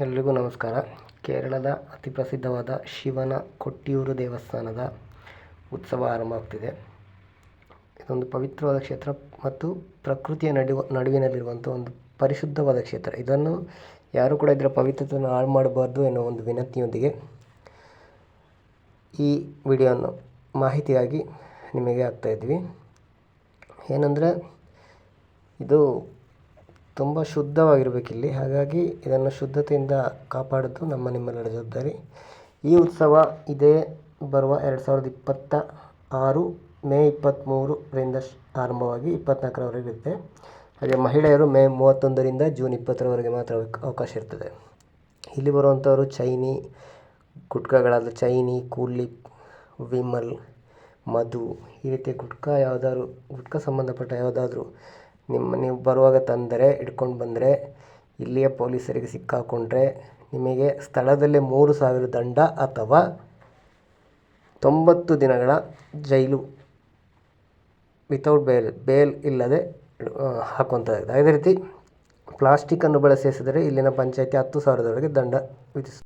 ಎಲ್ರಿಗೂ ನಮಸ್ಕಾರ. ಕೇರಳದ ಅತಿ ಪ್ರಸಿದ್ಧವಾದ ಶಿವನ ಕೊಟ್ಟಿಯೂರು ದೇವಸ್ಥಾನದ ಉತ್ಸವ ಆರಂಭವಾಗ್ತಿದೆ. ಇದೊಂದು ಪವಿತ್ರವಾದ ಕ್ಷೇತ್ರ ಮತ್ತು ಪ್ರಕೃತಿಯ ನಡುವಿನಲ್ಲಿರುವಂಥ ಒಂದು ಪರಿಶುದ್ಧವಾದ ಕ್ಷೇತ್ರ. ಇದನ್ನು ಯಾರು ಕೂಡ ಇದರ ಪವಿತ್ರತೆಯನ್ನು ಹಾಳು ಮಾಡಬಾರ್ದು ಎನ್ನುವ ಒಂದು ವಿನಂತಿಯೊಂದಿಗೆ ಈ ವಿಡಿಯೋವನ್ನು ಮಾಹಿತಿಯಾಗಿ ನಿಮಗೆ ಆಗ್ತಾಯಿದ್ವಿ. ಏನಂದರೆ ಇದು ತುಂಬ ಶುದ್ಧವಾಗಿರಬೇಕಿಲ್ಲಿ, ಹಾಗಾಗಿ ಇದನ್ನು ಶುದ್ಧತೆಯಿಂದ ಕಾಪಾಡೋದು ನಿಮ್ಮೆಲ್ಲರ ಜವಾಬ್ದಾರಿ. ಈ ಉತ್ಸವ ಇದೇ ಬರುವ 2026 ಮೇ 23ರಿಂದ ಆರಂಭವಾಗಿ 24ರವರೆಗೆ ಇರುತ್ತೆ. ಹಾಗೆ ಮಹಿಳೆಯರು ಮೇ 31ರಿಂದ ಜೂನ್ 20ರವರೆಗೆ ಮಾತ್ರ ಅವಕಾಶ ಇರ್ತದೆ. ಇಲ್ಲಿ ಬರುವಂಥವರು ಚೈನಿ ಗುಟ್ಕಾಗಳಾದ ಚೈನಿ, ಕೂಲಿಪ್, ವಿಮಲ್, ಮಧು ಈ ರೀತಿಯ ಗುಟ್ಕಾ ಸಂಬಂಧಪಟ್ಟ ಯಾವುದಾದ್ರೂ ನೀವು ಬರುವಾಗ ತಂದರೆ ಇಟ್ಕೊಂಡು ಬಂದರೆ ಇಲ್ಲಿಯ ಪೊಲೀಸರಿಗೆ ಸಿಕ್ಕಾಕೊಂಡ್ರೆ ನಿಮಗೆ ಸ್ಥಳದಲ್ಲೇ 3,000 ದಂಡ ಅಥವಾ 90 ದಿನಗಳ ಜೈಲು ವಿತೌಟ್ ಬೇಲ್ ಇಲ್ಲದೆ ಹಾಕುವಂಥದ್ದು. ಅದೇ ರೀತಿ ಪ್ಲಾಸ್ಟಿಕ್ಕನ್ನು ಬಳಸಿ ಎಸೆದರೆ ಇಲ್ಲಿನ ಪಂಚಾಯತಿ 10,000ದವರೆಗೆ ದಂಡ ವಿಧಿಸುತ್ತದೆ.